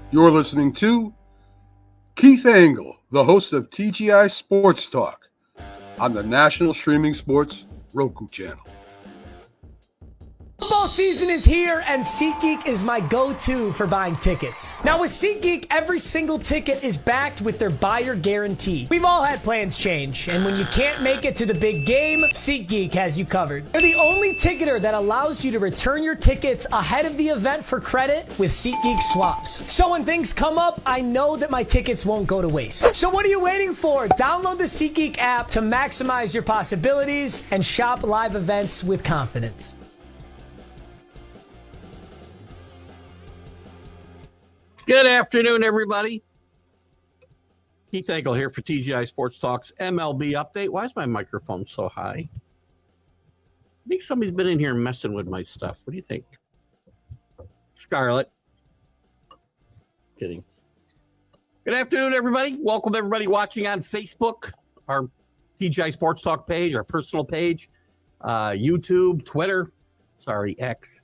You're listening to Keith Engle, the host of TGI Sports Talk on the National Streaming Sports Roku channel. Football season is here, and SeatGeek is my go-to for buying tickets. Now, with SeatGeek, every single ticket is backed with their buyer guarantee. We've all had plans change, and when you can't make it to the big game, SeatGeek has you covered. They're the only ticketer that allows you to return your tickets ahead of the event for credit with SeatGeek swaps. So when things come up, I know that my tickets won't go to waste. So what are you waiting for? Download the SeatGeek app to maximize your possibilities and shop live events with confidence. Good afternoon, everybody. Keith Engle here for TGI Sports Talk's MLB update. Why is my microphone so high? I think somebody's been in here messing with my stuff. What do you think? Scarlett. Kidding. Good afternoon, everybody. Welcome, everybody watching on Facebook, our TGI Sports Talk page, our personal page, YouTube, Twitter. Sorry, X.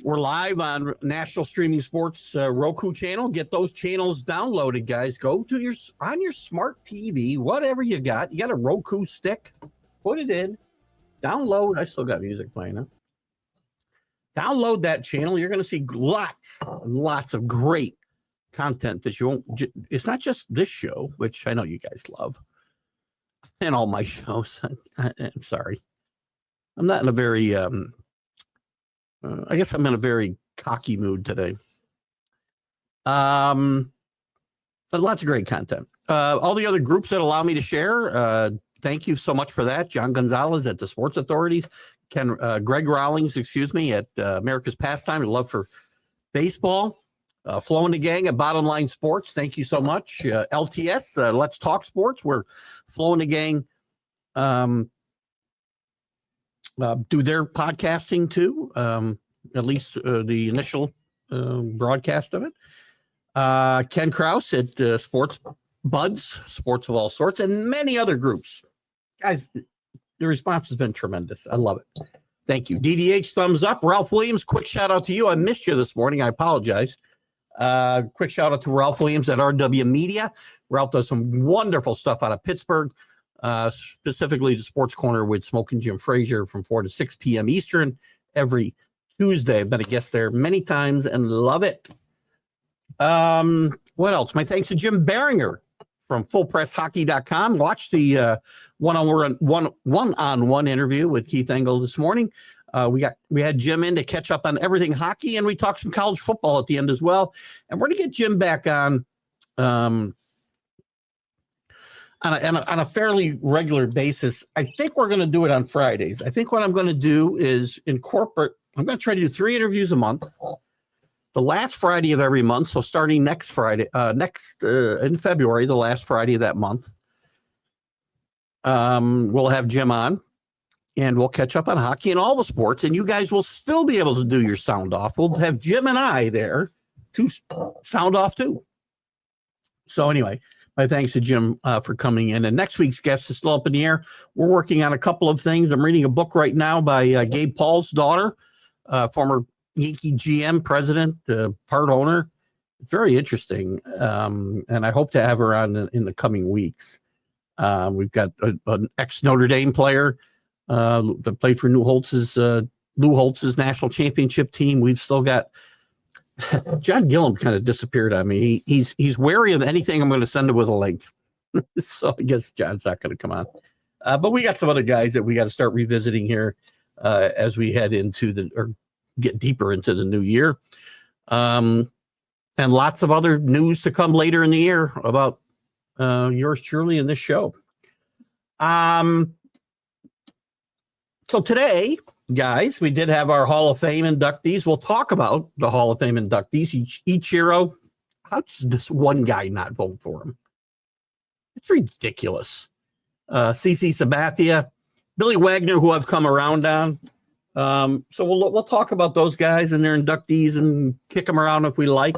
We're live on National Streaming Sports Roku channel. Get those channels downloaded, guys. Go to on your smart TV, whatever you got. You got a Roku stick, put it in, download. I still got music playing, huh? Download that channel. You're going to see lots of great content that you won't. It's not just this show, which I know you guys love, and all my shows. I'm sorry. I'm not in a very I guess I'm in a very cocky mood today. But lots of great content. All the other groups that allow me to share, thank you so much for that. John Gonzalez at the Sports Authorities, Greg Rawlings, at America's Pastime, a love for baseball. Flo and the gang at Bottom Line Sports, thank you so much. LTS, Let's Talk Sports, where Flo and the gang do their podcasting too, at least the initial broadcast of it. Ken Krause at Sports Buds, Sports of All Sorts, and many other groups. Guys, the response has been tremendous. I love it. Thank you. DDH, thumbs up. Ralph Williams, quick shout out to you. I missed you this morning. I apologize. Quick shout out to Ralph Williams at RW Media. Ralph does some wonderful stuff out of Pittsburgh. Specifically the Sports Corner with Smoke and Jim Frazier from 4 to 6 p.m. Eastern every Tuesday. I've been a guest there many times and love it. What else? My thanks to Jim Behringer from FullPressHockey.com. Watch the one-on-one interview with Keith Engle this morning. We had Jim in to catch up on everything hockey, and we talked some college football at the end as well. And we're going to get Jim back on a fairly regular basis. I think we're going to do it on Fridays. I think what I'm going to do is I'm going to try to do 3 interviews a month, the last Friday of every month. So starting next Friday, in February, the last Friday of that month, we'll have Jim on and we'll catch up on hockey and all the sports. And you guys will still be able to do your sound off. We'll have Jim and I there to sound off too. So anyway, my thanks to Jim for coming in. And next week's guest is still up in the air. We're working on a couple of things. I'm reading a book right now by Gabe Paul's daughter, former Yankee GM, president, part owner. It's very interesting. And I hope to have her on in the coming weeks. We've got an ex-Notre Dame player that played for Lou Holtz's national championship team. We've still got John Gillum kind of disappeared on me. He's wary of anything I'm going to send him with a link. So I guess John's not going to come on. But we got some other guys that we got to start revisiting here as we head into or get deeper into the new year. And lots of other news to come later in the year about yours truly in this show. So today, guys, we did have our Hall of Fame inductees. We'll talk about the Hall of Fame inductees. Ichiro, how does this one guy not vote for him? It's ridiculous. CC Sabathia, Billy Wagner, who I've come around on. So we'll talk about those guys and their inductees and kick them around if we like.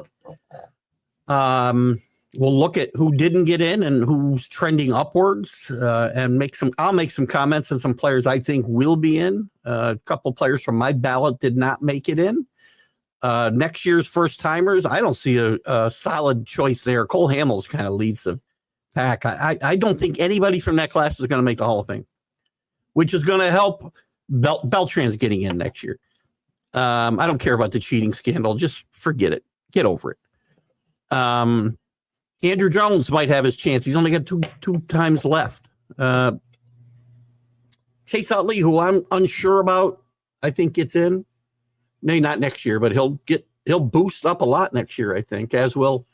We'll look at who didn't get in and who's trending upwards, and I'll make some comments on some players I think will be in. A couple of players from my ballot did not make it in. Next year's first timers, I don't see a solid choice there. Cole Hamels kind of leads the pack. I don't think anybody from that class is going to make the Hall of Fame, which is going to help Beltran's getting in next year. I don't care about the cheating scandal. Just forget it. Get over it. Andrew Jones might have his chance. He's only got two times left. Chase Utley, who I'm unsure about, I think gets in. Maybe not next year, but he'll boost up a lot next year, I think, as will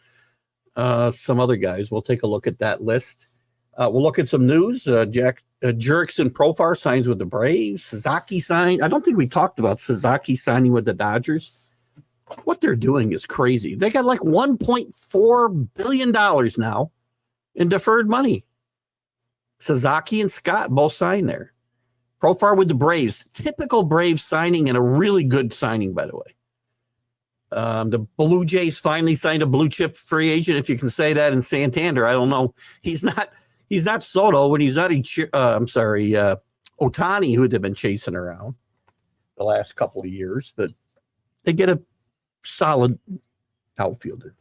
some other guys. We'll take a look at that list. We'll look at some news. Jurickson Profar signs with the Braves. Sasaki signed. I don't think we talked about Sasaki signing with the Dodgers. What they're doing is crazy. They got like $1.4 billion now in deferred money. Sasaki and Scott both signed there. Profar with the Braves. Typical Braves signing and a really good signing, by the way. The Blue Jays finally signed a blue chip free agent, if you can say that, in Santander. I don't know. He's not Soto when he's not Ohtani, who they've been chasing around the last couple of years, but they get a solid outfielder.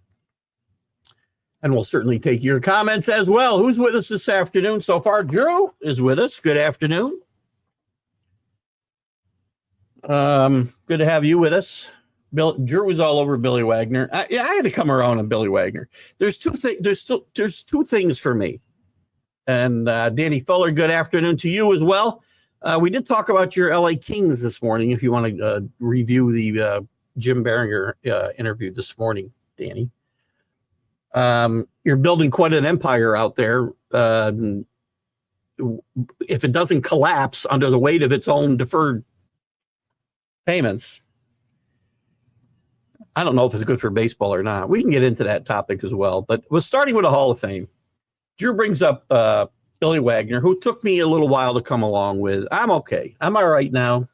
And we'll certainly take your comments as well. Who's with us this afternoon so far? Drew is with us. Good afternoon. Good to have you with us. Drew was all over Billy Wagner. I had to come around on Billy Wagner. There's two things for me. And Danny Fuller, good afternoon to you as well. We did talk about your LA Kings this morning. If you want to review the Jim Behringer interview this morning, Danny. You're building quite an empire out there. If it doesn't collapse under the weight of its own deferred payments, I don't know if it's good for baseball or not. We can get into that topic as well. But we're starting with a Hall of Fame. Drew brings up Billy Wagner, who took me a little while to come along with. I'm okay. I'm all right now.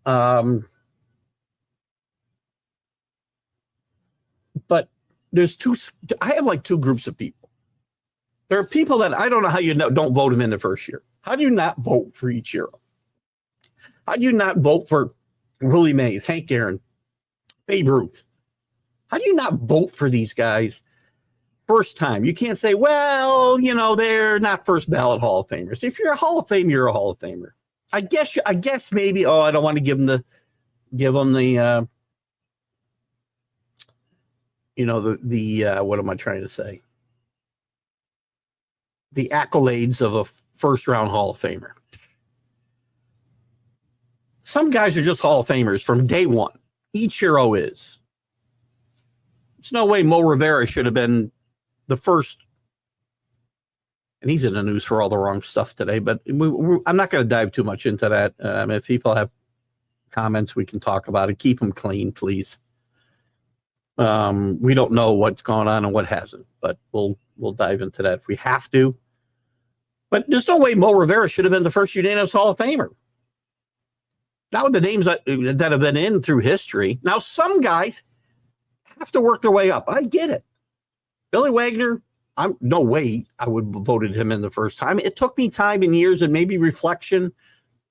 But I have like two groups of people. There are people that I don't know how you don't vote him in the first year. How do you not vote for Ichiro? How do you not vote for Willie Mays, Hank Aaron, Babe Ruth? How do you not vote for these guys first time? You can't say, well, they're not first ballot Hall of Famers. If you're a Hall of Fame, you're a Hall of Famer. I guess maybe, I don't want to give them the what am I trying to say? The accolades of a first round Hall of Famer. Some guys are just Hall of Famers from day one. Ichiro is. There's no way Mo Rivera should have been the first. And he's in the news for all the wrong stuff today, but I'm not going to dive too much into that. If people have comments, we can talk about it. Keep them clean, please. We don't know what's going on and what hasn't, but we'll dive into that if we have to. But there's no way Mo Rivera should have been the first unanimous Hall of Famer. Now with the names that have been in through history. Now some guys have to work their way up. I get it. Billy Wagner, no way I would have voted him in the first time. It took me time and years and maybe reflection,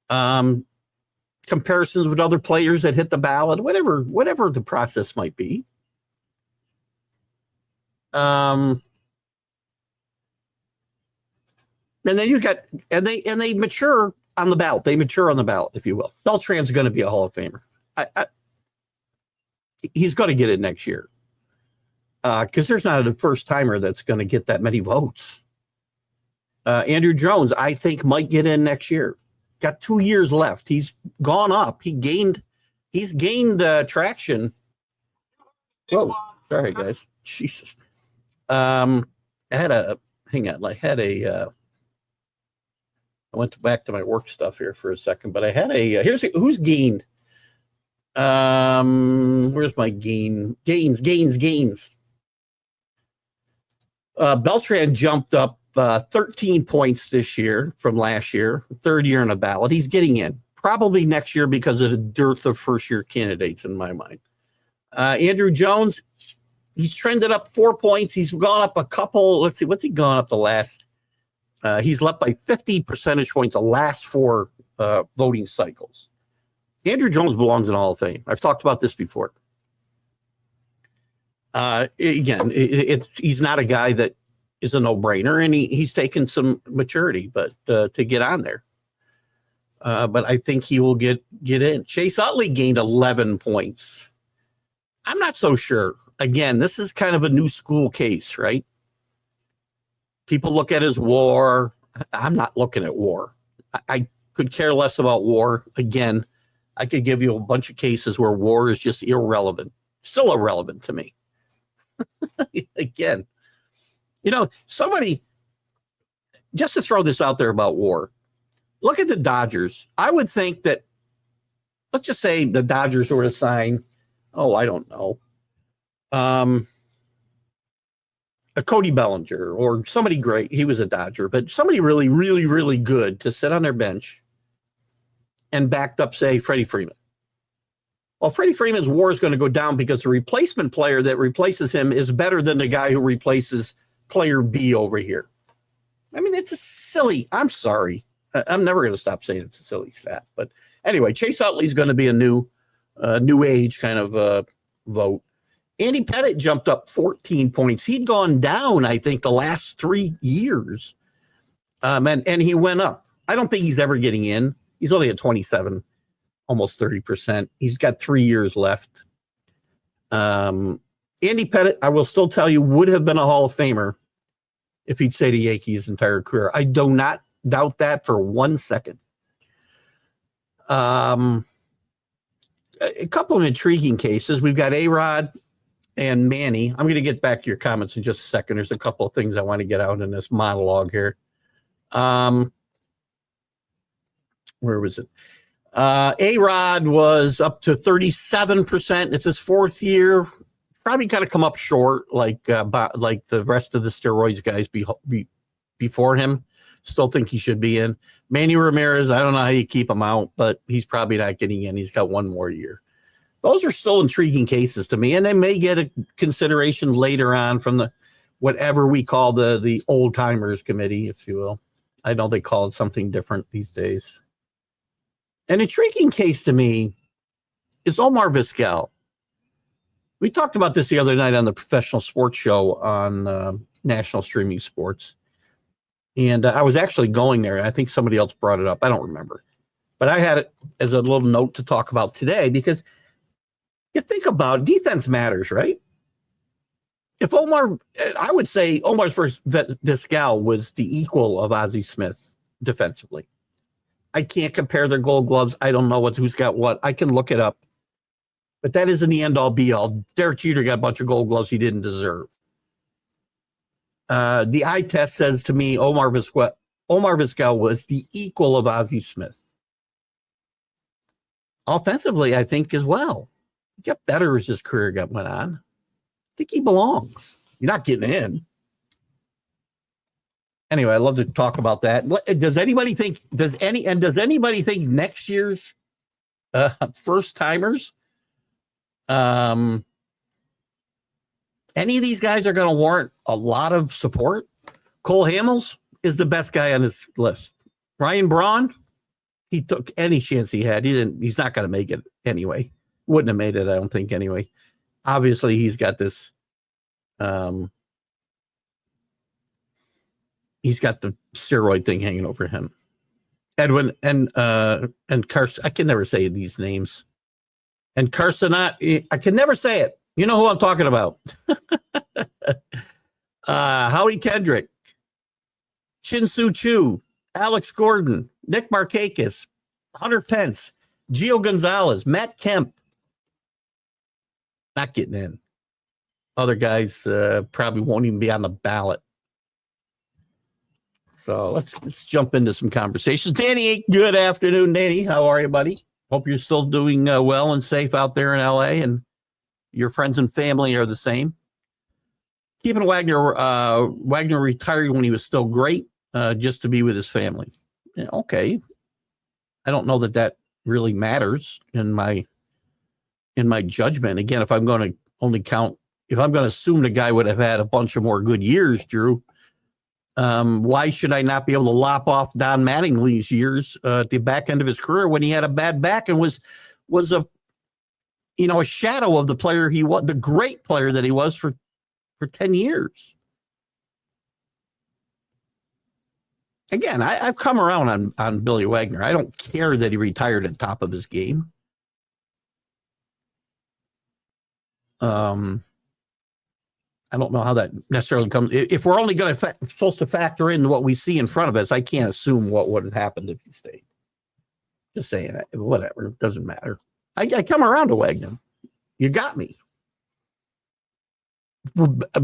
comparisons with other players that hit the ballot, whatever the process might be. And then you got, and they mature on the ballot. They mature on the ballot, if you will. Beltran's going to be a Hall of Famer. He's going to get it next year. Because there's not a first timer that's going to get that many votes. Andrew Jones, I think, might get in next year. Got 2 years left. He's gone up. He's gained traction. Whoa, sorry guys. Jesus. I went back to my work stuff here for a second, but I had who's gained? Where's my gains? Beltran jumped up 13 points this year from last year, third year in a ballot. He's getting in probably next year because of the dearth of first year candidates in my mind. Andrew Jones, he's trended up 4 points. He's gone up a couple. Let's see, what's he gone up the last? He's left by 50 percentage points the last four voting cycles. Andrew Jones belongs in the Hall of Fame. I've talked about this before. Again, he's not a guy that is a no-brainer, and he's taken some maturity, but to get on there. But I think he will get in. Chase Utley gained 11 points. I'm not so sure. Again, this is kind of a new school case, right? People look at his WAR. I'm not looking at WAR. I could care less about WAR. Again, I could give you a bunch of cases where WAR is just irrelevant. Still irrelevant to me. Again, somebody, just to throw this out there about WAR, look at the Dodgers. I would think that, let's just say the Dodgers were to sign, I don't know, a Cody Bellinger or somebody great. He was a Dodger, but somebody really, really, really good to sit on their bench and backed up, say, Freddie Freeman. Well, Freddie Freeman's WAR is going to go down because the replacement player that replaces him is better than the guy who replaces player B over here. I mean, it's a silly, I'm sorry. I'm never going to stop saying it's a silly stat. But anyway, Chase Utley is going to be a new age kind of vote. Andy Pettitte jumped up 14 points. He'd gone down, I think, the last 3 years. And he went up. I don't think he's ever getting in. He's only at 27, almost 30%. He's got 3 years left. Andy Pettitte, I will still tell you, would have been a Hall of Famer if he'd stayed a Yankee his entire career. I do not doubt that for 1 second. A couple of intriguing cases. We've got A-Rod and Manny. I'm going to get back to your comments in just a second. There's a couple of things I want to get out in this monologue here. Where was it? A-Rod was up to 37%. It's his fourth year. Probably kind of come up short, like the rest of the steroids guys before him. Still think he should be in. Manny Ramirez, I don't know how you keep him out, but he's probably not getting in. He's got one more year. Those are still intriguing cases to me, and they may get a consideration later on from the whatever we call the old timers committee, if you will. I know they call it something different these days. An intriguing case to me is Omar Vizquel. We talked about this the other night on the professional sports show on National Streaming Sports. And I was actually going there. I think somebody else brought it up. I don't remember. But I had it as a little note to talk about today because you think about defense matters, right? If I would say Omar Vizquel was the equal of Ozzie Smith defensively. I can't compare their Gold Gloves. I don't know who's got what. I can look it up. But that isn't the end-all, be-all. Derek Jeter got a bunch of Gold Gloves he didn't deserve. The eye test says to me Omar Vizquel was the equal of Ozzie Smith. Offensively, I think as well. He got better as his career went on. I think he belongs. You're not getting in. Anyway, I'd love to talk about that. Does anybody think next year's first timers, any of these guys are going to warrant a lot of support? Cole Hamels is the best guy on this list. Ryan Braun, he took any chance he had. He's not going to make it anyway. Wouldn't have made it, I don't think, anyway. Obviously, he's got this. He's got the steroid thing hanging over him. Edwin and Carson. I can never say these names. And Carsonat, I can never say it. You know who I'm talking about. Howie Kendrick, Chin-Soo Choo, Alex Gordon, Nick Markakis, Hunter Pence, Gio Gonzalez, Matt Kemp. Not getting in. Other guys probably won't even be on the ballot. So let's jump into some conversations. Danny, good afternoon, Danny. How are you, buddy? Hope you're still doing well and safe out there in LA, and your friends and family are the same. Kevin Wagner retired when he was still great, just to be with his family. Yeah, okay. I don't know that really matters in my judgment. Again, if I'm going to assume the guy would have had a bunch of more good years, Drew, why should I not be able to lop off Don Mattingly's years at the back end of his career when he had a bad back and was was a shadow of the player he was, the great player that he was for 10 years. Again, I've come around on Billy Wagner. I don't care that he retired at the top of his game. I don't know how that necessarily comes. If we're only supposed to factor in what we see in front of us, I can't assume what would have happened if he stayed. Just saying, whatever. It doesn't matter. I come around to Wagner. You got me.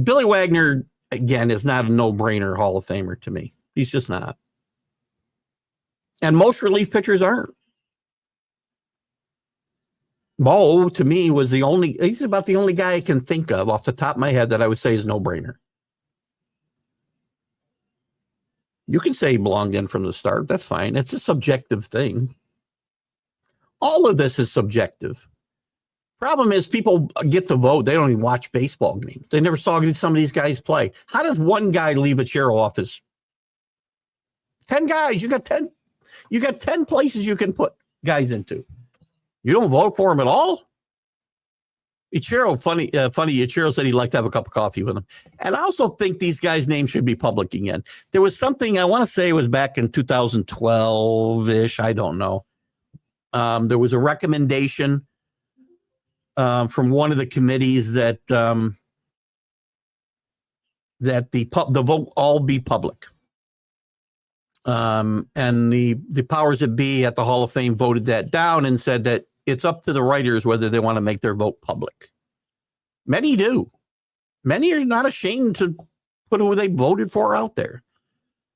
Billy Wagner, again, is not a no-brainer Hall of Famer to me. He's just not. And most relief pitchers aren't. Mo, to me, he's about the only guy I can think of off the top of my head that I would say is no-brainer. You can say he belonged in from the start. That's fine. It's a subjective thing. All of this is subjective. Problem is, people get the vote. They don't even watch baseball games. They never saw some of these guys play. How does one guy leave a chair off his 10 guys? You got 10. You got 10 places you can put guys into. You don't vote for him at all? Ichiro, funny. Ichiro said he'd like to have a cup of coffee with him. And I also think these guys' names should be public again. There was something, I want to say it was back in 2012-ish. I don't know. There was a recommendation from one of the committees that the vote all be public. And the powers that be at the Hall of Fame voted that down and said that it's up to the writers whether they want to make their vote public. Many do. Many are not ashamed to put who they voted for out there.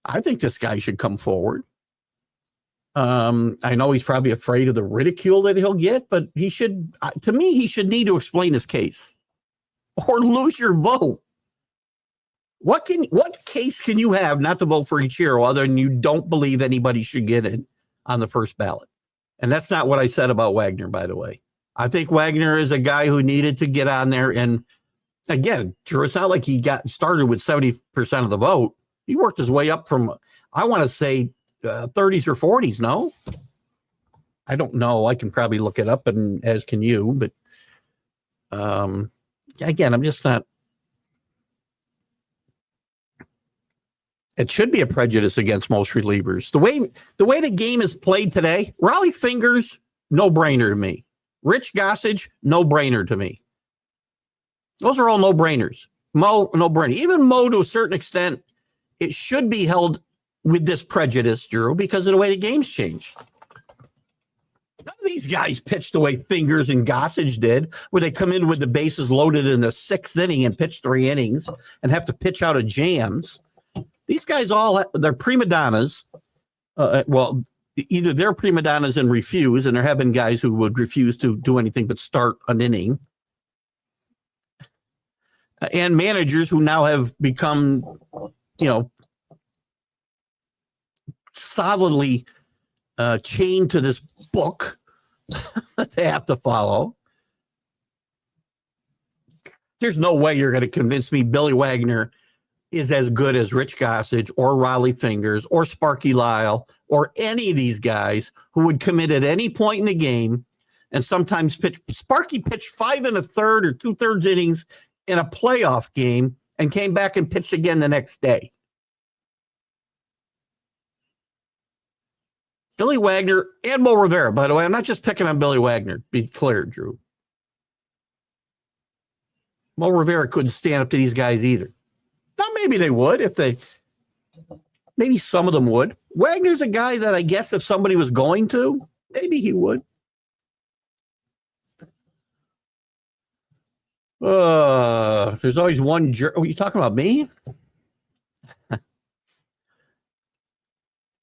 I think this guy should come forward. I know he's probably afraid of the ridicule that he'll get, but he should, to me, he should need to explain his case or lose your vote. What case can you have not to vote for Ichiro other than you don't believe anybody should get it on the first ballot? And that's not what I said about Wagner, by the way. I think Wagner is a guy who needed to get on there. And again, Drew, it's not like he got started with 70% of the vote. He worked his way up from, I want to say, 30s or 40s. No, I don't know. I can probably look it up, and as can you. But again, I'm just not. It should be a prejudice against most relievers. The way the game is played today, Raleigh Fingers, no-brainer to me. Rich Gossage, no-brainer to me. Those are all no-brainers. Mo, no-brainer. Even Mo, to a certain extent, it should be held with this prejudice, Drew, because of the way the game's changed. None of these guys pitched the way Fingers and Gossage did, where they come in with the bases loaded in the 6th inning and pitch 3 innings and have to pitch out of jams. These guys they're prima donnas. Well, either they're prima donnas and refuse, and there have been guys who would refuse to do anything but start an inning. And managers who now have become, solidly chained to this book that they have to follow. There's no way you're going to convince me Billy Wagner is as good as Rich Gossage or Raleigh Fingers or Sparky Lyle or any of these guys who would commit at any point in the game and sometimes pitch. Sparky pitched 5 1/3 or 2/3 innings in a playoff game and came back and pitched again the next day. Billy Wagner and Mo Rivera, by the way, I'm not just picking on Billy Wagner, be clear, Drew. Mo Rivera couldn't stand up to these guys either. Now, maybe they would maybe some of them would. Wagner's a guy that I guess if somebody was going to, maybe he would. There's always one jerk. Oh, you talking about me?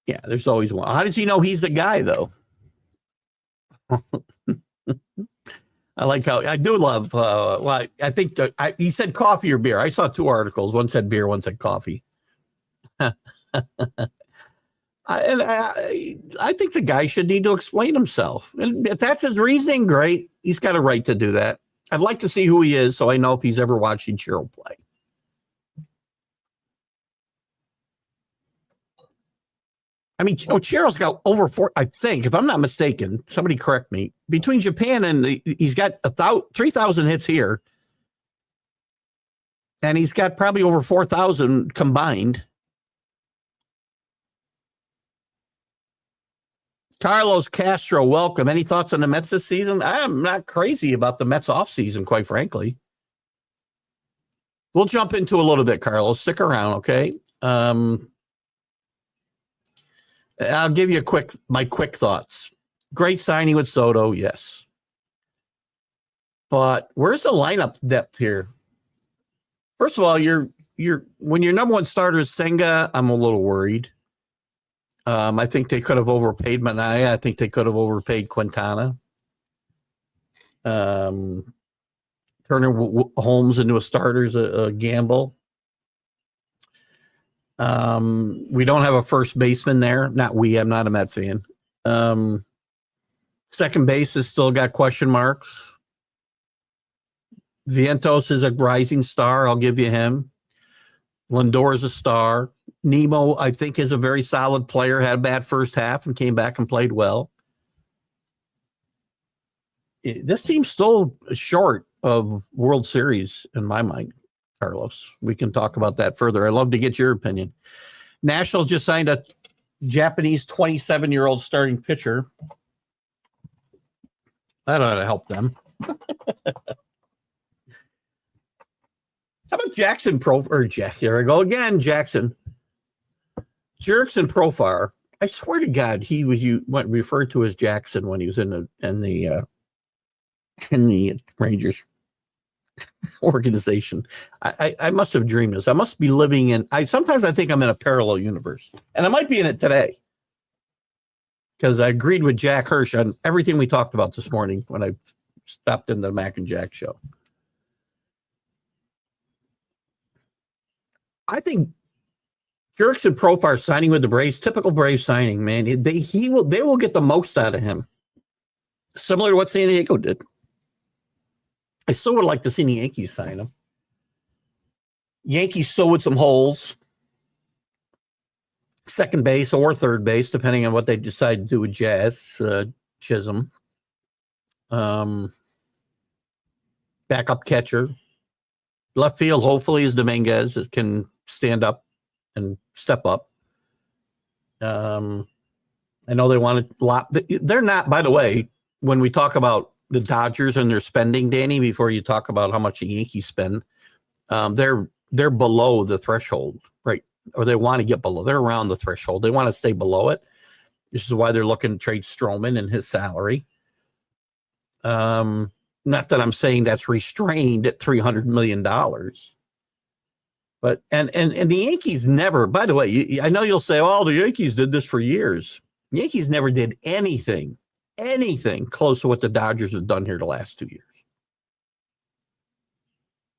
Yeah, there's always one. How does he know he's the guy, though? I like how I do love. Well, I think he said coffee or beer. I saw 2 articles. One said beer, one said coffee. I think the guy should need to explain himself. And if that's his reasoning, great. He's got a right to do that. I'd like to see who he is so I know if he's ever watched Ichiro play. I mean, Chiaro's got over 4, I think, if I'm not mistaken, somebody correct me, between Japan and he's got 3,000 hits here. And he's got probably over 4,000 combined. Carlos Castro, welcome. Any thoughts on the Mets this season? I'm not crazy about the Mets offseason, quite frankly. We'll jump into a little bit, Carlos. Stick around, okay? I'll give you my quick thoughts. Great signing with Soto, yes. But where's the lineup depth here? First of all, when your number one starter is Senga, I'm a little worried. I think they could have overpaid Manaya. I think they could have overpaid Quintana. Turner Holmes into a starter is a gamble. We don't have a first baseman there. I'm not a Met fan. Second base has still got question marks. Vientos is a rising star. I'll give you him. Lindor is a star. Nemo, I think, is a very solid player. Had a bad first half and came back and played well. This team's still short of World Series in my mind, Carlos. We can talk about that further. I'd love to get your opinion. Nationals just signed a Japanese 27-year-old starting pitcher. That ought to help them. How about Jackson here I go again, Jackson. Jerkson Profar. I swear to God, he was referred to as Jackson when he was in the Rangers organization. I must have dreamed this. I must be living in. Sometimes I think I'm in a parallel universe, and I might be in it today because I agreed with Jack Hirsch on everything we talked about this morning when I stopped in the Mac and Jack show. I think Jerks and Profar signing with the Braves, typical Braves signing, man. They will get the most out of him. Similar to what San Diego did. I still would like to see the Yankees sign him. Yankees still with some holes. Second base or third base, depending on what they decide to do with Jazz Chisholm. Backup catcher. Left field, hopefully, is Dominguez. It can stand up and step up. I know they want to lot. They're not, by the way, when we talk about the Dodgers and their spending, Danny, before you talk about how much the Yankees spend, they're below the threshold, right? Or they want to get below. They're around the threshold. They want to stay below it. This is why they're looking to trade Stroman and his salary. Not that I'm saying that's restrained at $300 million. But and the Yankees never, by the way, I know you'll say, oh, the Yankees did this for years. The Yankees never did anything close to what the Dodgers have done here the last 2 years.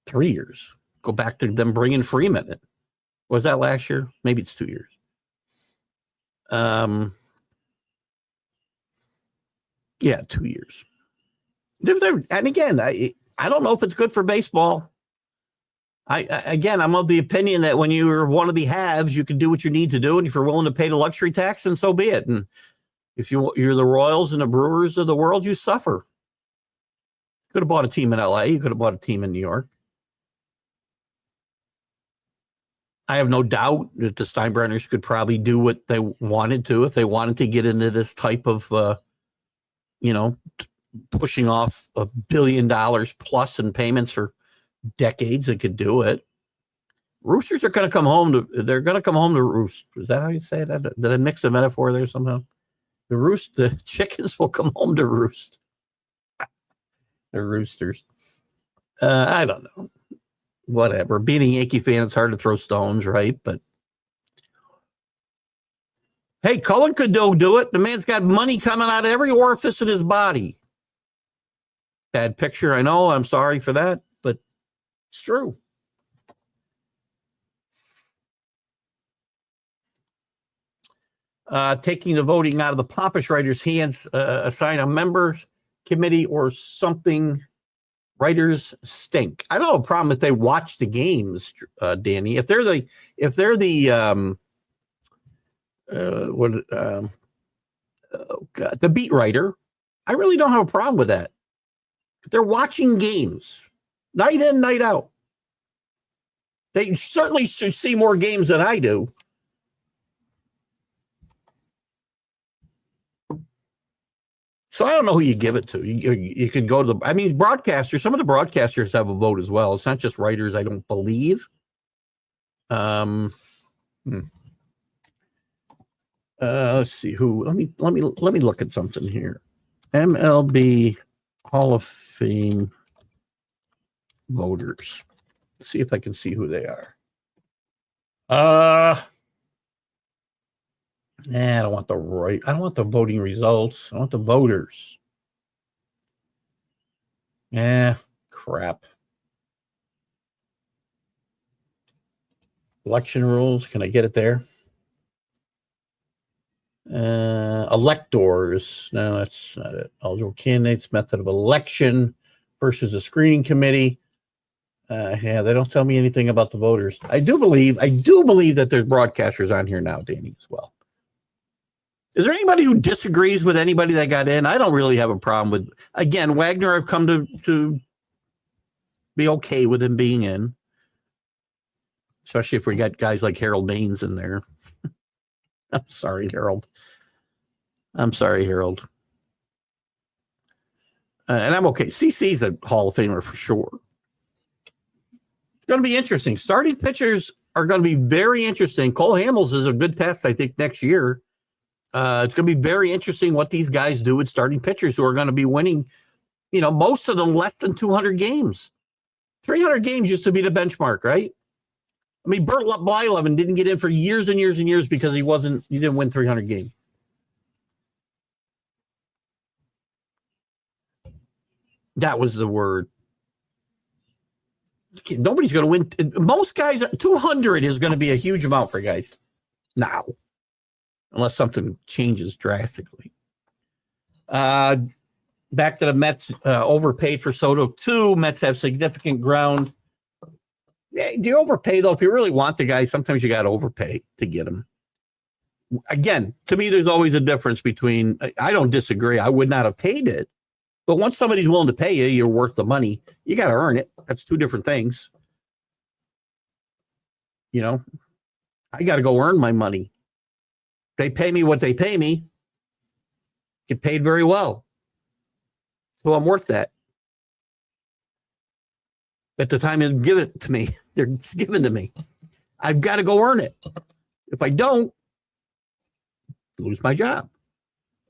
3 years. Go back to them bringing Freeman in. Was that last year? Maybe it's 2 years. Yeah, 2 years. And again, I don't know if it's good for baseball. I'm of the opinion that when you're one of the haves, you can do what you need to do, and if you're willing to pay the luxury tax, then so be it. And if you're the Royals and the Brewers of the world, you suffer. You could have bought a team in LA. You could have bought a team in New York. I have no doubt that the Steinbrenners could probably do what they wanted to if they wanted to get into this type of, pushing off $1 billion plus in payments for decades. They could do it. Roosters are going to come home they're going to come home to roost. Is that how you say that? Did I mix a metaphor there somehow? The chickens will come home to roost. The roosters. I don't know. Whatever. Being a Yankee fan, it's hard to throw stones, right? But hey, Cohen could do it. The man's got money coming out of every orifice in his body. Bad picture, I know. I'm sorry for that, but it's true. Taking the voting out of the pompous writers' hands, assign a members committee or something. Writers stink. I don't have a problem if they watch the games, Danny. If they're the what? Oh God, the beat writer. I really don't have a problem with that. They're watching games night in, night out. They certainly should see more games than I do. So I don't know who you give it to. You could go to broadcasters. Some of the broadcasters have a vote as well. It's not just writers, I don't believe. Let's see who. Let me look at something here. MLB Hall of Fame voters. Let's see if I can see who they are. I don't want I don't want the voting results. I want the voters. Crap. Election rules. Can I get it there? Electors. No, that's not it. Eligible candidates, method of election versus a screening committee. They don't tell me anything about the voters. I do believe that there's broadcasters on here now, Danny, as well. Is there anybody who disagrees with anybody that got in? I don't really have a problem with. Again, Wagner, I've come to be okay with him being in, especially if we got guys like Harold Baines in there. I'm sorry, Harold. And I'm okay. CC's a Hall of Famer for sure. It's going to be interesting. Starting pitchers are going to be very interesting. Cole Hamels is a good test, I think, next year. It's going to be very interesting what these guys do with starting pitchers who are going to be winning, most of them less than 200 games. 300 games used to be the benchmark, right? I mean, Burt Blyleven didn't get in for years and years and years because he didn't win 300 games. That was the word. Nobody's going to win. Most guys, 200 is going to be a huge amount for guys now, unless something changes drastically. Back to the Mets, overpaid for Soto too. Mets have significant ground. Do you overpay, though? If you really want the guy, sometimes you got to overpay to get him. Again, to me, there's always a difference between, I don't disagree. I would not have paid it. But once somebody's willing to pay you, you're worth the money. You got to earn it. That's two different things. I got to go earn my money. They pay me what they pay me. Get paid very well. So I'm worth that. At the time they give it to me, it's given to me. I've got to go earn it. If I don't, lose my job.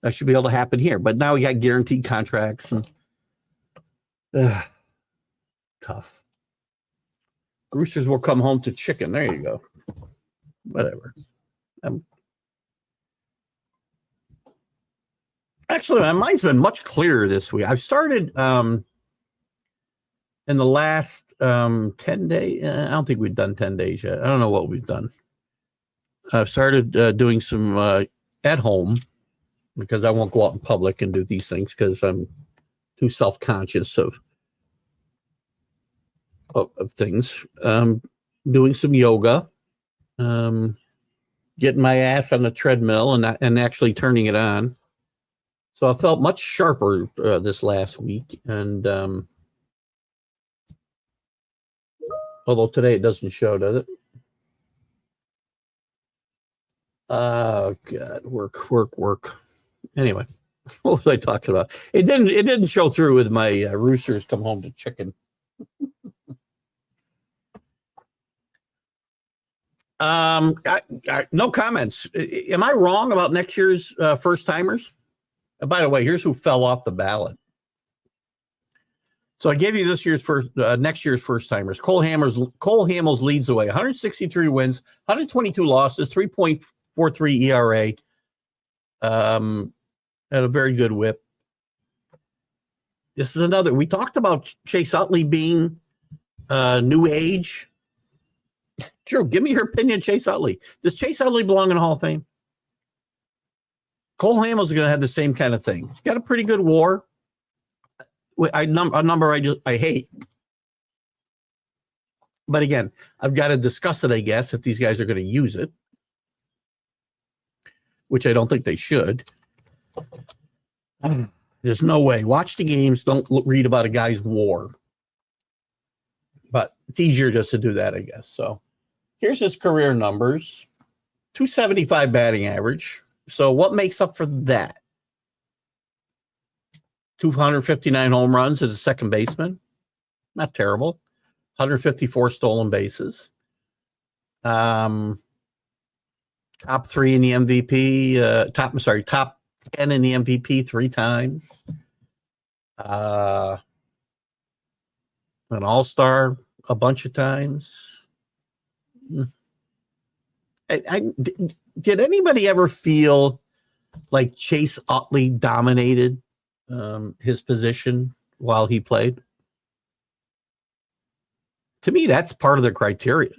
That should be able to happen here. But now we got guaranteed contracts and tough. Roosters will come home to chicken. There you go. Whatever. Actually, my mind's been much clearer this week. I've started in the last 10 days. I don't think we've done 10 days yet. I don't know what we've done. I've started doing some at home because I won't go out in public and do these things because I'm too self-conscious of things. Doing some yoga, getting my ass on the treadmill and actually turning it on. So I felt much sharper this last week. And although today it doesn't show, does it? Oh God, work. Anyway, what was I talking about? It didn't show through with my roosters come home to chicken. No comments. Am I wrong about next year's first timers? And by the way, here's who fell off the ballot. So I gave you this year's next year's first timers. Cole Hamels leads the way. 163 wins, 122 losses, 3.43 ERA. Had a very good whip. This is another. We talked about Chase Utley being new age. Drew, give me your opinion, Chase Utley. Does Chase Utley belong in the Hall of Fame? Cole Hamels is going to have the same kind of thing. He's got a pretty good WAR. A number I hate. But again, I've got to discuss it, I guess, if these guys are going to use it. which I don't think they should. There's no way. Watch the games. Don't read about a guy's war. But it's easier just to do that, I guess. So here's his career numbers. 275 batting average. So what makes up for that? 259 home runs as a second baseman. Not terrible. 154 stolen bases. Top 3 in the MVP. Top 10 in the MVP 3 times. An all-star a bunch of times. Did anybody ever feel like Chase Utley dominated his position while he played? To me, that's part of the criteria.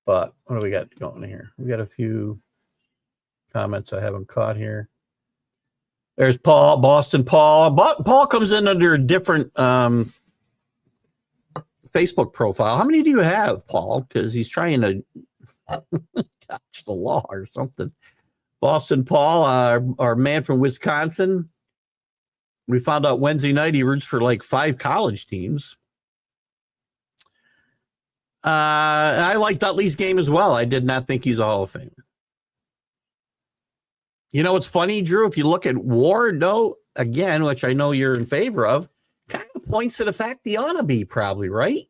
But what do we got going here? We got a few comments I haven't caught here. There's Paul, Boston Paul. Paul comes in under a different Facebook profile. How many do you have, Paul? Because he's trying to touch the law or something. Boston Paul, our man from Wisconsin. We found out Wednesday night he roots for like 5 college teams. I liked Utley's game as well. I did not think he's a Hall of Famer. You know what's funny, Drew? If you look at WAR, though, again, which I know you're in favor of, kind of points to the fact he ought to be probably, right?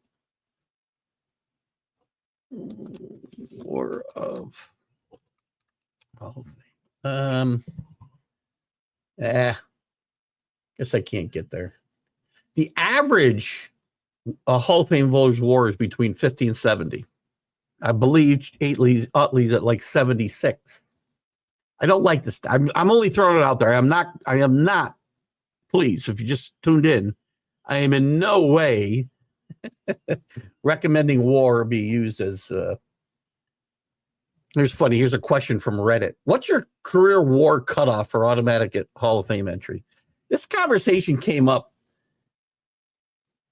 WAR of Hall of Fame. Guess I can't get there. The average Hall of Fame voters WAR is between 50 and 70. I believe Utley's at like 76. I don't like this. I'm only throwing it out there. I am not, please, if you just tuned in, I am in no way recommending WAR be used as here's a question from Reddit. What's your career WAR cutoff for automatic Hall of Fame entry? This conversation came up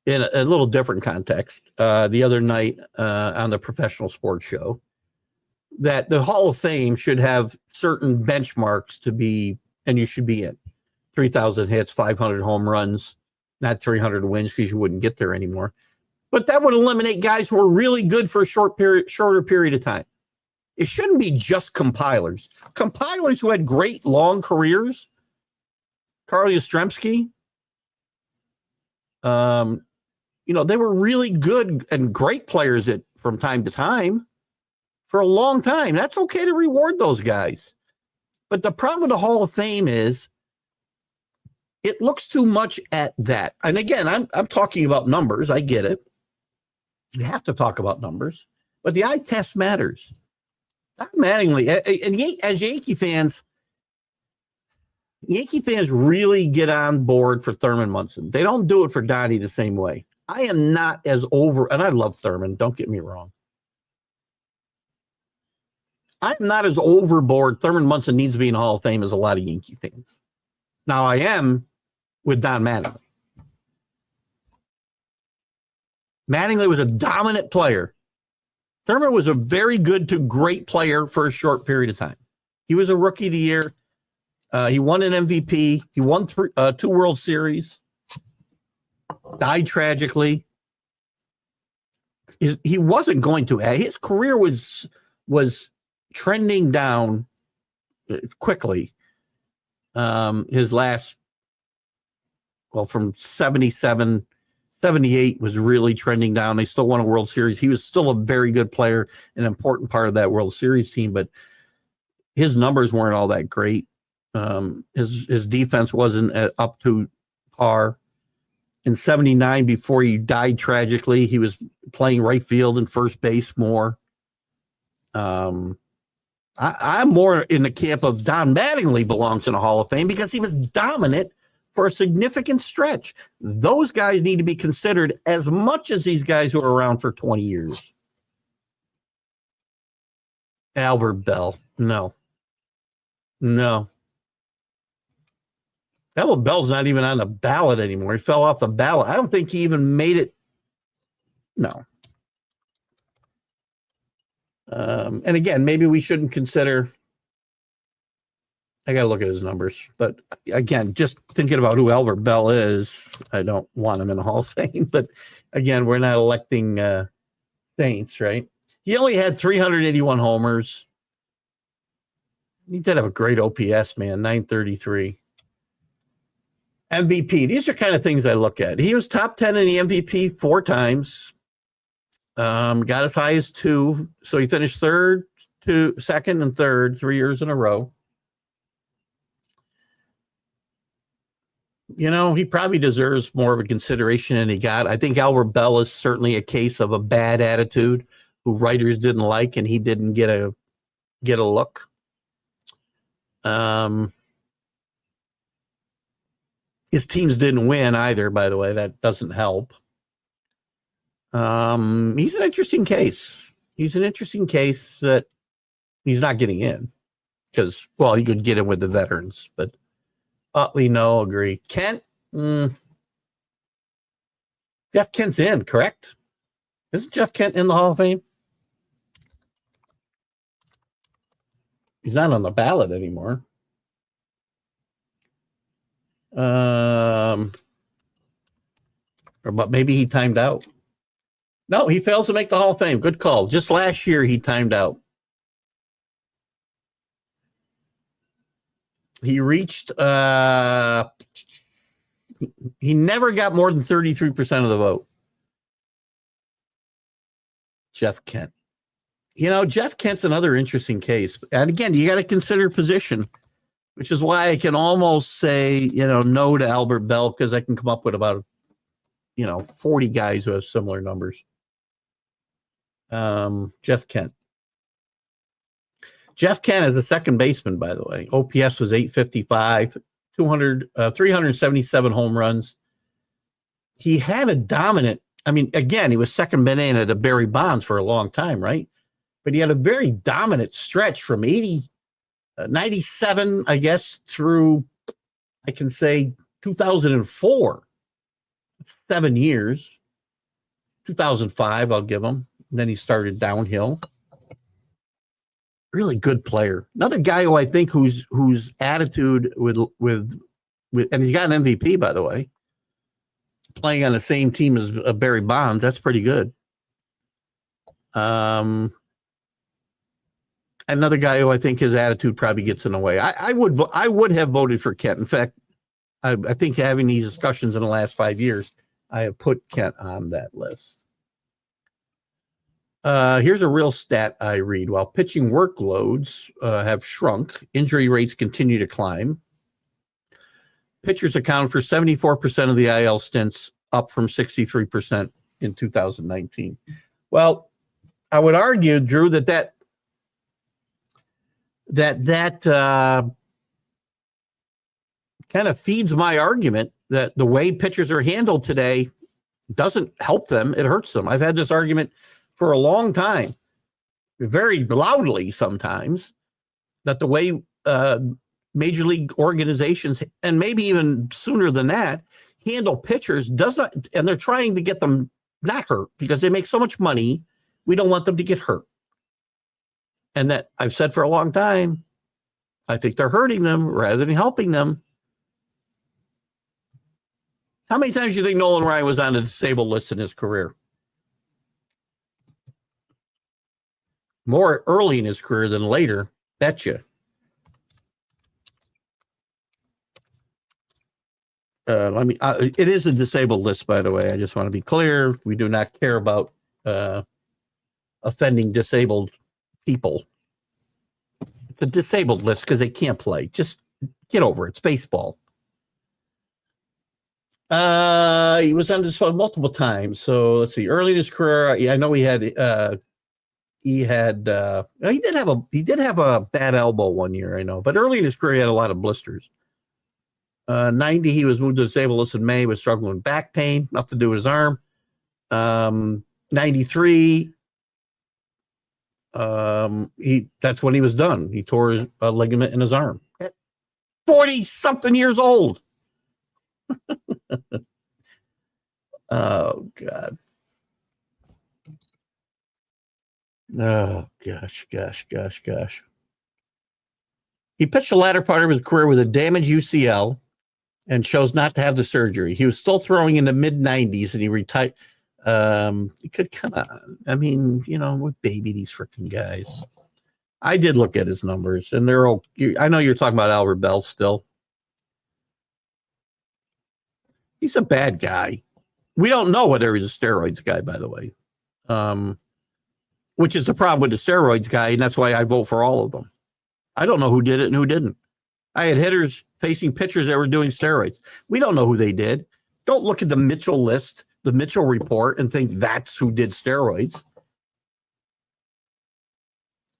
in a little different context the other night on the Professional Sports Show, that the Hall of Fame should have certain benchmarks to be, and you should be in 3,000 hits, 500 home runs, not 300 wins because you wouldn't get there anymore. But that would eliminate guys who are really good for a shorter period of time. It shouldn't be just compilers. Compilers who had great long careers, Carl Yastrzemski, they were really good and great players from time to time for a long time. That's okay to reward those guys. But the problem with the Hall of Fame is it looks too much at that. And again, I'm talking about numbers. I get it. You have to talk about numbers. But the eye test matters. Not Mattingly. And as Yankee fans really get on board for Thurman Munson. They don't do it for Donnie the same way. I am not as over, and I love Thurman, don't get me wrong. I'm not as overboard. Thurman Munson needs to be in the Hall of Fame as a lot of Yankee fans. Now I am with Don Mattingly. Mattingly was a dominant player. Thurman was a very good to great player for a short period of time. He was a Rookie of the Year. He won an MVP. He won 2 World Series. Died tragically. He wasn't going to. His career was trending down quickly. His last, from 77, 78 was really trending down. They still won a World Series. He was still a very good player, an important part of that World Series team, but his numbers weren't all that great. His defense wasn't up to par. In 79, before he died tragically, he was playing right field and first base more. I'm more in the camp of Don Mattingly belongs in a Hall of Fame because he was dominant for a significant stretch. Those guys need to be considered as much as these guys who are around for 20 years. Albert Bell. No. Albert Bell's not even on the ballot anymore. He fell off the ballot. I don't think he even made it. No. And again, maybe we shouldn't consider. I got to look at his numbers, but again, just thinking about who Albert Bell is, I don't want him in the Hall of Fame. But again, we're not electing Saints, right? He only had 381 homers. He did have a great OPS, man, 933. MVP. These are kind of things I look at. He was top 10 in the MVP 4 times. Got as high as 2. So he finished second and third 3 years in a row. You know, he probably deserves more of a consideration than he got. I think Albert Bell is certainly a case of a bad attitude who writers didn't like, and he didn't get a look. His teams didn't win either, by the way. That doesn't help. He's an interesting case. He's an interesting case that he's not getting in because, well, he could get in with the veterans, but Utley, no, agree. Kent, Jeff Kent's in, correct? Isn't Jeff Kent in the Hall of Fame? He's not on the ballot anymore. But maybe he timed out. No, he fails to make the Hall of Fame. Good call. Just last year, he timed out. He reached, he never got more than 33% of the vote. Jeff Kent. You know, Jeff Kent's another interesting case. And again, you got to consider position, which is why I can almost say, you know, no to Albert Bell, because I can come up with about, 40 guys who have similar numbers. Jeff Kent. Jeff Kent is a second baseman, by the way. OPS was 855, 377 home runs. He had a dominant, again, he was second banana to Barry Bonds for a long time, right? But he had a very dominant stretch from 97, I guess, through, I can say, 2004. 7 years. 2005, I'll give him. And then he started downhill. Really good player. Another guy who I think whose attitude with and he got an MVP, by the way, playing on the same team as Barry Bonds. That's pretty good. Another guy who I think his attitude probably gets in the way. I would have voted for Kent. In fact, I think having these discussions in the last 5 years, I have put Kent on that list. Here's a real stat I read. While pitching workloads have shrunk, injury rates continue to climb. Pitchers accounted for 74% of the IL stints, up from 63% in 2019. Well, I would argue, Drew, that kind of feeds my argument that the way pitchers are handled today doesn't help them. It hurts them. I've had this argument for a long time, very loudly sometimes, that the way major league organizations, and maybe even sooner than that, handle pitchers does not, and they're trying to get them not hurt because they make so much money. We don't want them to get hurt. And that I've said for a long time, I think they're hurting them rather than helping them. How many times do you think Nolan Ryan was on a disabled list in his career? More early in his career than later, betcha. It is a disabled list, by the way. I just want to be clear. We do not care about offending disabled people. It's a disabled list because they can't play. Just get over it. It's baseball. He was on display multiple times. So let's see. Early in his career, I know he did have a bad elbow one year, I know, but early in his career he had a lot of blisters. 90, he was moved to disabled list in May, was struggling with back pain, nothing to do with his arm. 93, that's when he was done. He tore his ligament in his arm at 40 something years old. Oh God. Oh Gosh. He pitched the latter part of his career with a damaged UCL and chose not to have the surgery. He was still throwing in the mid-90s, and he retired. He could come on. I mean, we baby these freaking guys. I did look at his numbers, and they're okay. I know you're talking about Albert Bell still. He's a bad guy. We don't know whether he's a steroids guy, by the way, which is the problem with the steroids guy, and that's why I vote for all of them. I don't know who did it and who didn't. I had hitters facing pitchers that were doing steroids. We don't know who they did. Don't look at the Mitchell list, the Mitchell report, and think that's who did steroids.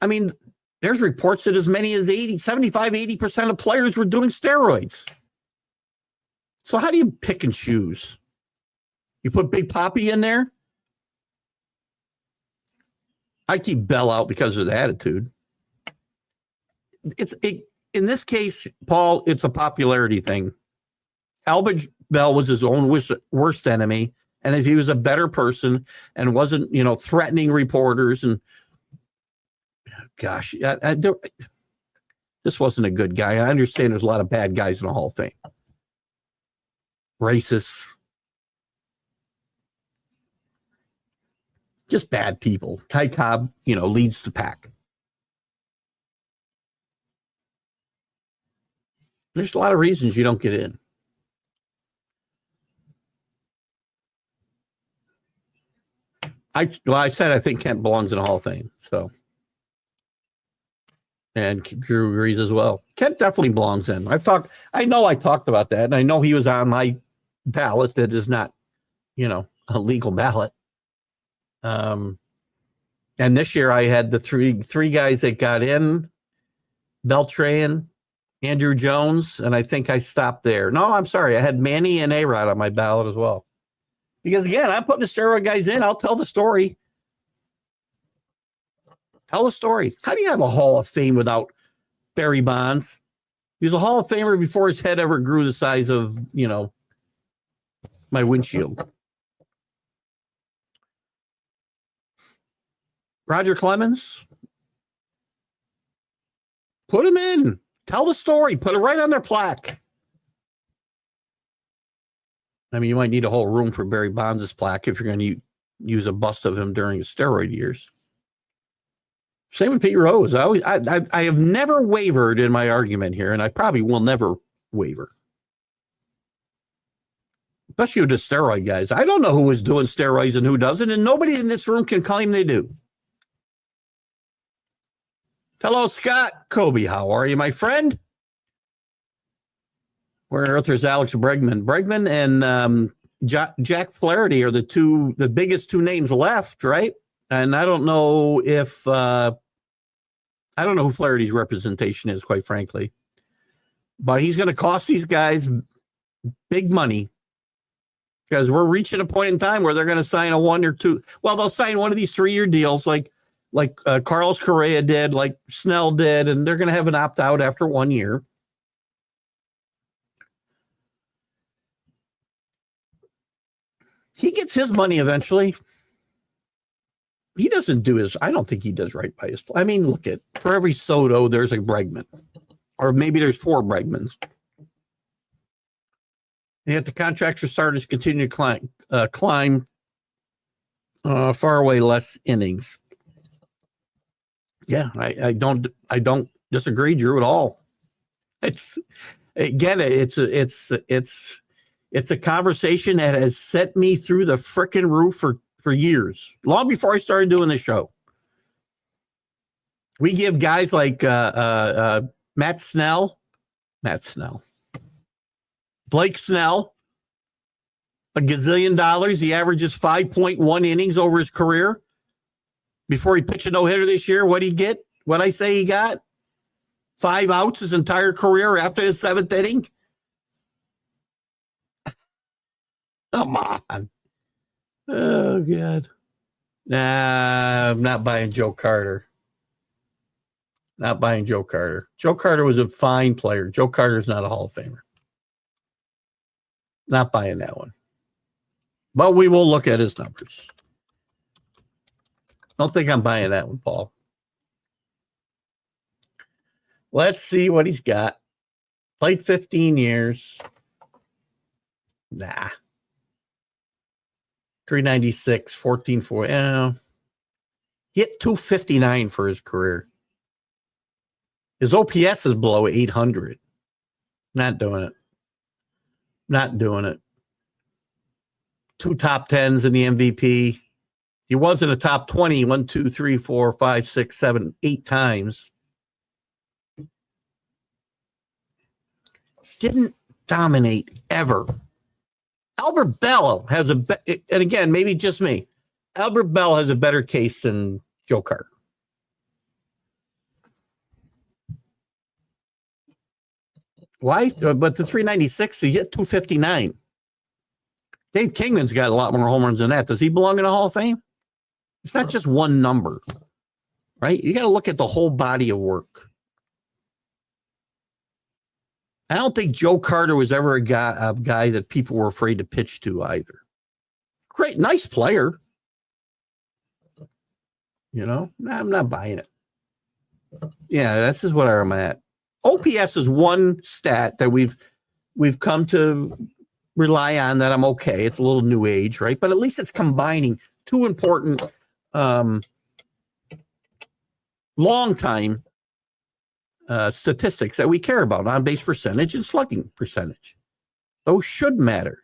I mean, there's reports that as many as 80% of players were doing steroids. So how do you pick and choose? You put Big Papi in there? I keep Bell out because of his attitude. In this case, Paul, it's a popularity thing. Albert Bell was his own worst enemy. And if he was a better person and wasn't, threatening reporters and gosh, this wasn't a good guy. I understand there's a lot of bad guys in the Hall of Fame. Racists. Just bad people. Ty Cobb, leads the pack. There's a lot of reasons you don't get in. I said I think Kent belongs in the Hall of Fame. So, and Drew agrees as well. Kent definitely belongs in. I know I talked about that, and I know he was on my ballot that is not, a legal ballot. And this year I had the three guys that got in: Beltran, Andrew Jones, and I think I stopped there. No, I'm sorry. I had Manny and A-Rod on my ballot as well. Because, again, I'm putting the steroid guys in. I'll tell the story. Tell the story. How do you have a Hall of Fame without Barry Bonds? He was a Hall of Famer before his head ever grew the size of, my windshield. Roger Clemens? Put him in. Tell the story. Put it right on their plaque. I mean, you might need a whole room for Barry Bonds' plaque if you're going to use a bust of him during his steroid years. Same with Pete Rose. I have never wavered in my argument here, and I probably will never waver. Especially with the steroid guys. I don't know who is doing steroids and who doesn't, and nobody in this room can claim they do. Hello, Scott. Kobe, how are you, my friend? Where on earth is Alex Bregman? Bregman and Jack Flaherty are the biggest two names left, right? And I don't know if I don't know who Flaherty's representation is, quite frankly. But he's going to cost these guys big money because we're reaching a point in time where they're going to sign a 1 or 2. Well, they'll sign one of these 3-year deals like Carlos Correa did, like Snell did, and they're going to have an opt-out after 1 year. He gets his money eventually. He doesn't do I don't think he does right by his. I mean, look for every Soto, there's a Bregman. Or maybe there's 4 Bregmans. And yet the contracts for starters continue to climb far away less innings. Yeah, I don't disagree, Drew, at all. It's a conversation that has set me through the frickin' roof for years, long before I started doing the show. We give guys like Matt Snell, Blake Snell, $1 gazillion. He averages 5.1 innings over his career. Before he pitched a no-hitter this year, what'd he get? What'd I say he got? 5 outs his entire career after the 7th inning? Come on. Oh, God. Nah, I'm not buying Joe Carter. Not buying Joe Carter. Joe Carter was a fine player. Joe Carter's not a Hall of Famer. Not buying that one. But we will look at his numbers. Don't think I'm buying that one, Paul. Let's see what he's got. Played 15 years. Nah. 396, 14-4. He hit 259 for his career. His OPS is below 800. Not doing it. Not doing it. 2 top 10s in the MVP. He was in the top 20 1, 2, 3, 4, 5, 6, 7, 8 times. Didn't dominate ever. Albert Bell has and again, maybe just me. Albert Bell has a better case than Joe Carter. Why? But the 396, he hit 259. Dave Kingman's got a lot more home runs than that. Does he belong in the Hall of Fame? It's not just one number, right? You got to look at the whole body of work. I don't think Joe Carter was ever a guy that people were afraid to pitch to either. Great, nice player. You know, I'm not buying it. Yeah, this is where I'm at. OPS is one stat that we've come to rely on that I'm okay. It's a little new age, right? But at least it's combining two important long time statistics that we care about: on-base percentage and slugging percentage. Those should matter.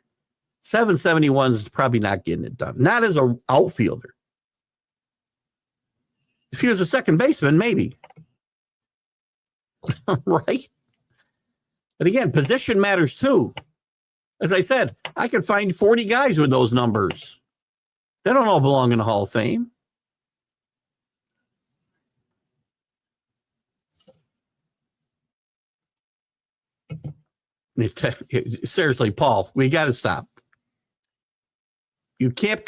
771 is probably not getting it done. Not as an outfielder. If he was a second baseman, maybe. Right? But again, position matters too. As I said, I could find 40 guys with those numbers. They don't all belong in the Hall of Fame. Seriously, Paul, we got to stop. You can't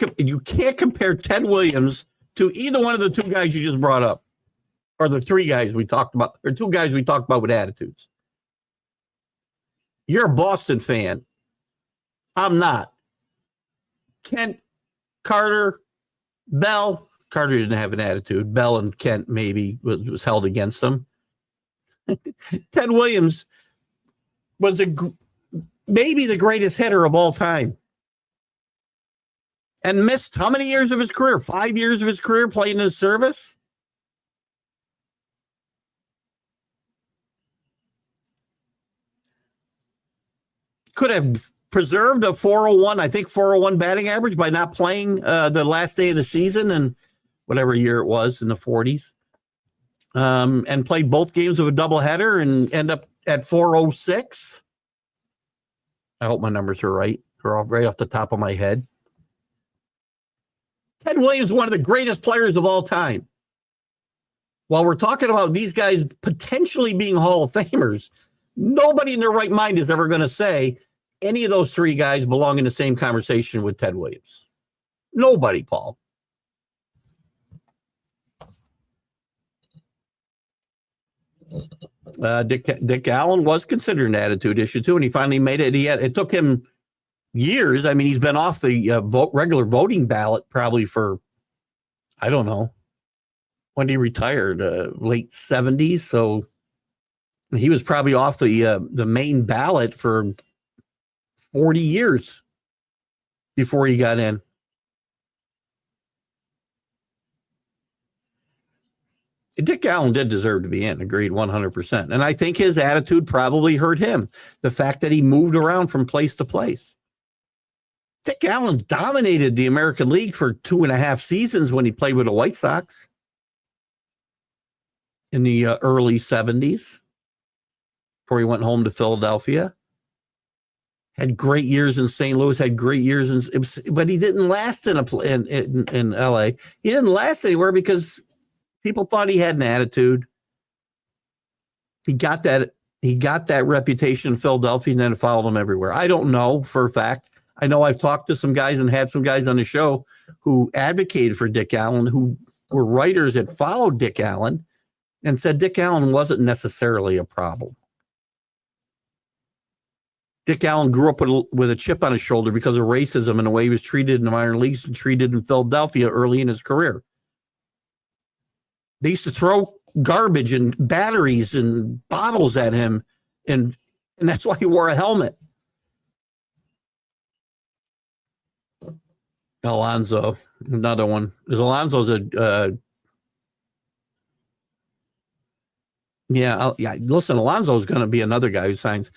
compare Ted Williams to either one of the two guys you just brought up, or the three guys we talked about, or two guys we talked about with attitudes. You're a Boston fan. I'm not. Kent, Carter, Bell. Carter didn't have an attitude. Bell and Kent maybe was held against them. Ted Williams was maybe the greatest hitter of all time. And missed how many years of his career? 5 years of his career playing his service? Could have preserved a 401, I think 401 batting average by not playing the last day of the season and whatever year it was in the 40s. And played both games of a doubleheader and end up at 406. I hope my numbers are right. They're all right off the top of my head. Ted Williams, one of the greatest players of all time. While we're talking about these guys potentially being Hall of Famers, nobody in their right mind is ever going to say any of those three guys belong in the same conversation with Ted Williams. Nobody, Paul. Dick Allen was considered an attitude issue too, and he finally made it. It took him years. I mean, he's been off the regular voting ballot probably for, I don't know, when he retired, late 70s. So he was probably off the main ballot for 40 years before he got in. Dick Allen did deserve to be in, agreed 100%. And I think his attitude probably hurt him. The fact that he moved around from place to place. Dick Allen dominated the American League for 2.5 seasons when he played with the White Sox in the early 70s before he went home to Philadelphia. Had great years in St. Louis, had great years but he didn't last in LA. He didn't last anywhere because people thought he had an attitude. He got that reputation in Philadelphia, and then it followed him everywhere. I don't know for a fact. I know I've talked to some guys and had some guys on the show who advocated for Dick Allen, who were writers that followed Dick Allen and said Dick Allen wasn't necessarily a problem. Dick Allen grew up with a chip on his shoulder because of racism and the way he was treated in the minor leagues and treated in Philadelphia early in his career. They used to throw garbage and batteries and bottles at him, and that's why he wore a helmet. Alonso, another one. Because Alonso's yeah. Listen, Alonso's going to be another guy who signs.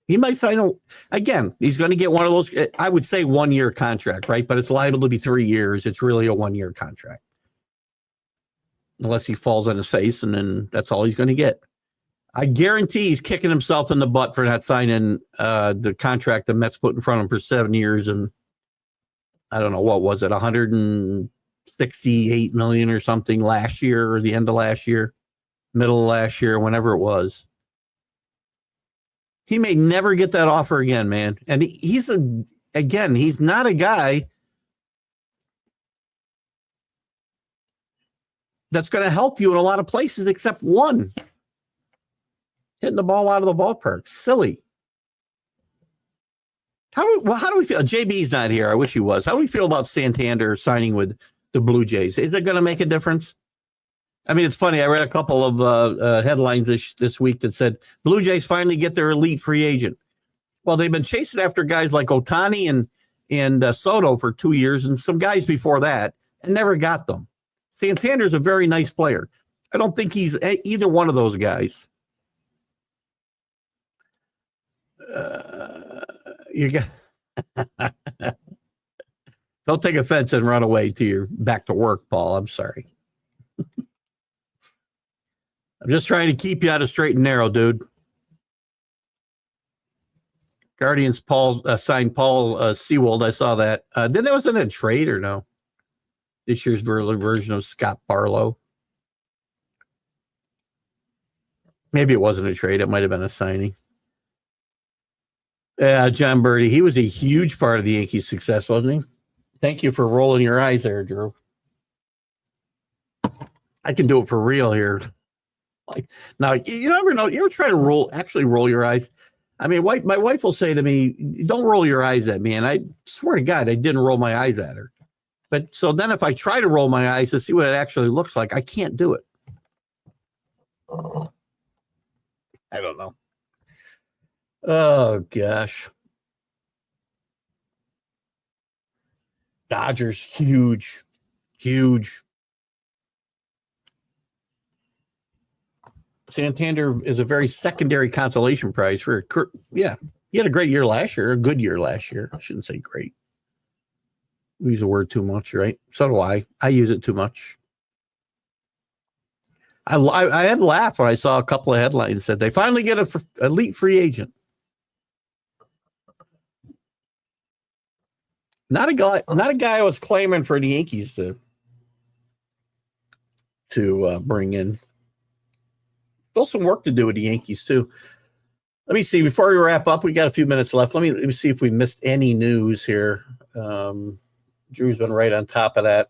He might sign again. He's going to get one of those. I would say 1 year contract, right? But it's liable to be 3 years. It's really a 1 year contract, unless he falls on his face, and then that's all he's going to get. I guarantee he's kicking himself in the butt for not signing the contract the Mets put in front of him for 7 years, and I don't know, what was it, 168 million or something last year, or the end of last year, middle of last year, whenever it was. He may never get that offer again, man. And he's not a guy that's going to help you in a lot of places except one. Hitting the ball out of the ballpark. Silly. How do we feel? JB's not here. I wish he was. How do we feel about Santander signing with the Blue Jays? Is it going to make a difference? I mean, it's funny. I read a couple of headlines this week that said Blue Jays finally get their elite free agent. Well, they've been chasing after guys like Ohtani and Soto for 2 years, and some guys before that, and never got them. Santander's a very nice player. I don't think he's either one of those guys. You got don't take offense and run away to your back to work, Paul. I'm sorry. I'm just trying to keep you out of straight and narrow, dude. Guardians signed Paul Sewald. I saw that. Then there wasn't a trade or no? This year's version of Scott Barlow. Maybe it wasn't a trade. It might have been a signing. Yeah, John Birdie. He was a huge part of the Yankees' success, wasn't he? Thank you for rolling your eyes there, Drew. I can do it for real here. Like, now, you never know. You ever try to actually roll your eyes? I mean, my wife will say to me, "Don't roll your eyes at me," and I swear to God, I didn't roll my eyes at her. But so then, if I try to roll my eyes to see what it actually looks like, I can't do it. I don't know. Oh gosh, Dodgers huge. Santander is a very secondary consolation prize for he had a great year last year, a good year last year. I shouldn't say great. We use the word too much, right? So do I. I use it too much. I had to laugh when I saw a couple of headlines that said they finally get an elite free agent. Not a guy I was claiming for the Yankees to bring in. Still some work to do with the Yankees too. Let me see. Before we wrap up, we got a few minutes left. Let me see if we missed any news here. Drew's been right on top of that.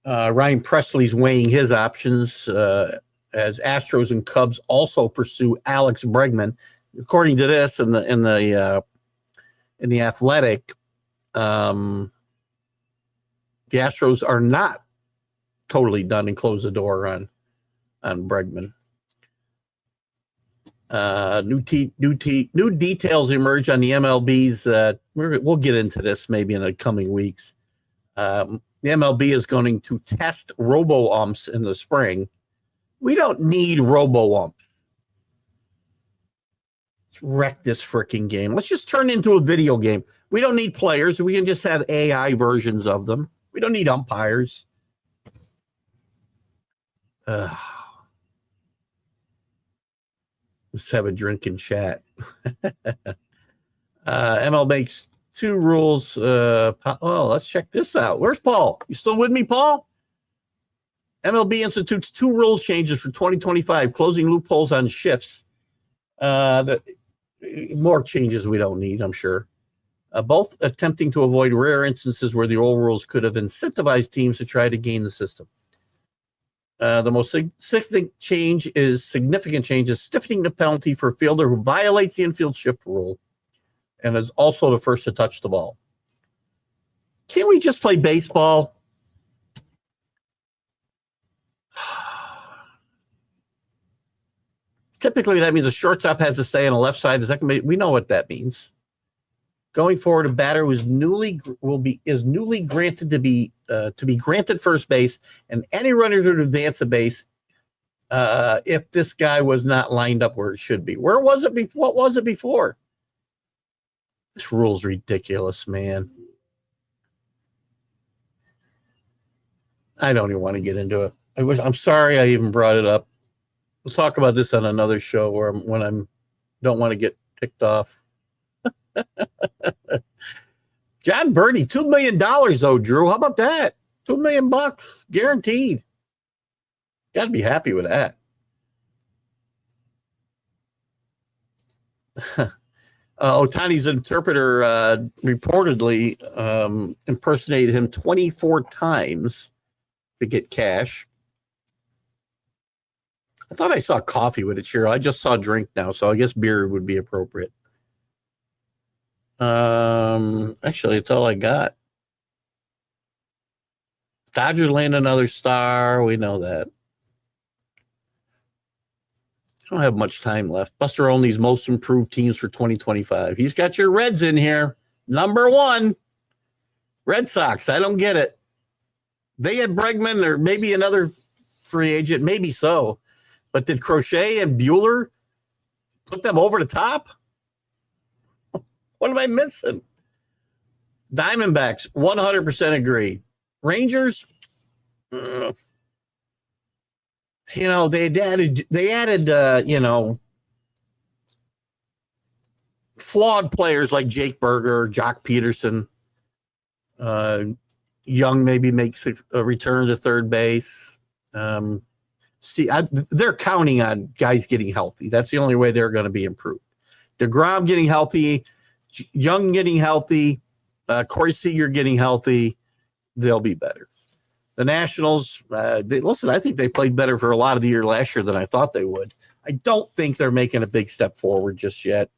Ryan Presley's weighing his options as Astros and Cubs also pursue Alex Bregman. According to this, in the Athletic, the Astros are not totally done and close the door on Bregman. New details emerge on the MLB's. We'll get into this maybe in the coming weeks. The MLB is going to test robo-umps in the spring. We don't need robo-umps. Let's wreck this freaking game. Let's just turn it into a video game. We don't need players. We can just have AI versions of them. We don't need umpires. Let's have a drink and chat. ML makes 2 rules. Let's check this out. Where's Paul? You still with me, Paul? MLB institutes 2 rule changes for 2025, closing loopholes on shifts. More changes we don't need, I'm sure. Both attempting to avoid rare instances where the old rules could have incentivized teams to try to game the system. The most significant change is stiffening the penalty for a fielder who violates the infield shift rule and is also the first to touch the ball. Can't we just play baseball? Typically, that means a shortstop has to stay on the left side. The second base, we know what that means. Going forward, a batter who is newly granted to be granted first base, and any runner to advance a base if this guy was not lined up where it should be. Where was it before? What was it before? This rule's ridiculous, man. I don't even want to get into it. I'm sorry I even brought it up. We'll talk about this on another show when I don't want to get ticked off. John Birdie, $2 million though, Drew. How about that? $2 million guaranteed. Got to be happy with that. Otani's interpreter reportedly impersonated him 24 times to get cash. I thought I saw coffee with it, Cheryl. I just saw drink now, so I guess beer would be appropriate. Actually, it's all I got. Dodgers land another star. We know that. I don't have much time left. Buster Olney's most improved teams for 2025. He's got your Reds in here. Number 1, Red Sox. I don't get it. They had Bregman or maybe another free agent. Maybe so. But did Crochet and Bueller put them over the top? What am I missing? Diamondbacks, 100% agree. Rangers, they added flawed players like Jake Berger, Jock Peterson. Young maybe makes a return to third base. They're counting on guys getting healthy. That's the only way they're going to be improved. DeGrom getting healthy, Young getting healthy, Corey Seager getting healthy, they'll be better. The Nationals, I think they played better for a lot of the year last year than I thought they would. I don't think they're making a big step forward just yet.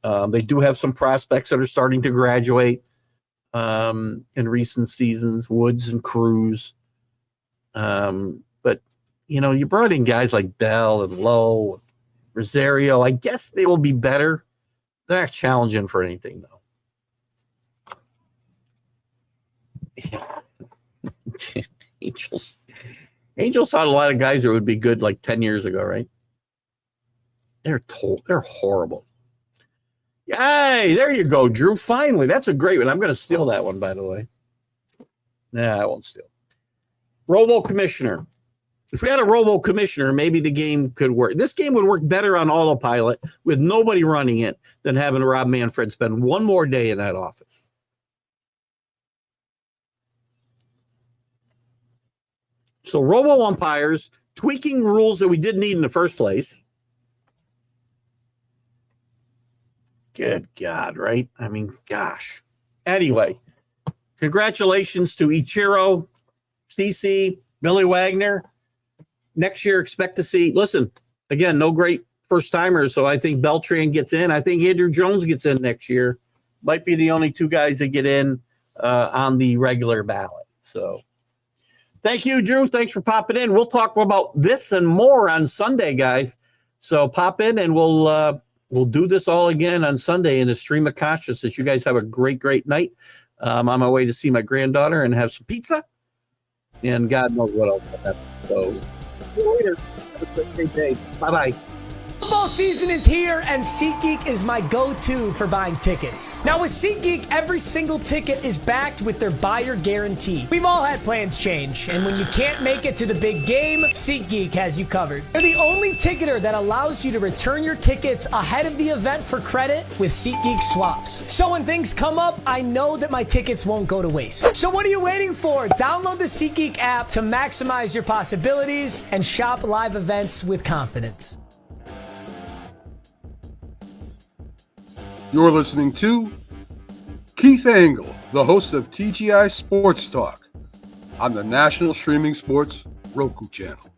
They do have some prospects that are starting to graduate in recent seasons, Woods and Cruz. But, you brought in guys like Bell and Lowe, Rosario. I guess they will be better. They're not challenging for anything, though. Angels had a lot of guys that would be good like 10 years ago, right? They're horrible. Hey, there you go, Drew. Finally, that's a great one. I'm going to steal that one, by the way. Nah, I won't steal. Robo Commissioner. If we had a Robo Commissioner, maybe the game could work. This game would work better on autopilot with nobody running it than having Rob Manfred spend one more day in that office. So Robo umpires, tweaking rules that we didn't need in the first place. Good God, right? I mean, gosh. Anyway, congratulations to Ichiro, CC, Billy Wagner. Next year, expect to see, listen, again, no great first-timers, so I think Beltran gets in. I think Andrew Jones gets in next year. Might be the only two guys that get in on the regular ballot. So thank you, Drew. Thanks for popping in. We'll talk about this and more on Sunday, guys. So pop in, and we'll do this all again on Sunday in the stream of consciousness. You guys have a great, great night. I'm on my way to see my granddaughter and have some pizza. And God knows what else will happen. So see you later. Have a great day. Bye-bye. Football season is here, and SeatGeek is my go-to for buying tickets. Now with SeatGeek, every single ticket is backed with their buyer guarantee. We've all had plans change, and when you can't make it to the big game, SeatGeek has you covered. They're the only ticketer that allows you to return your tickets ahead of the event for credit with SeatGeek swaps. So when things come up, I know that my tickets won't go to waste. So what are you waiting for? Download the SeatGeek app to maximize your possibilities and shop live events with confidence. You're listening to Keith Engle, the host of TGI Sports Talk on the National Streaming Sports Roku channel.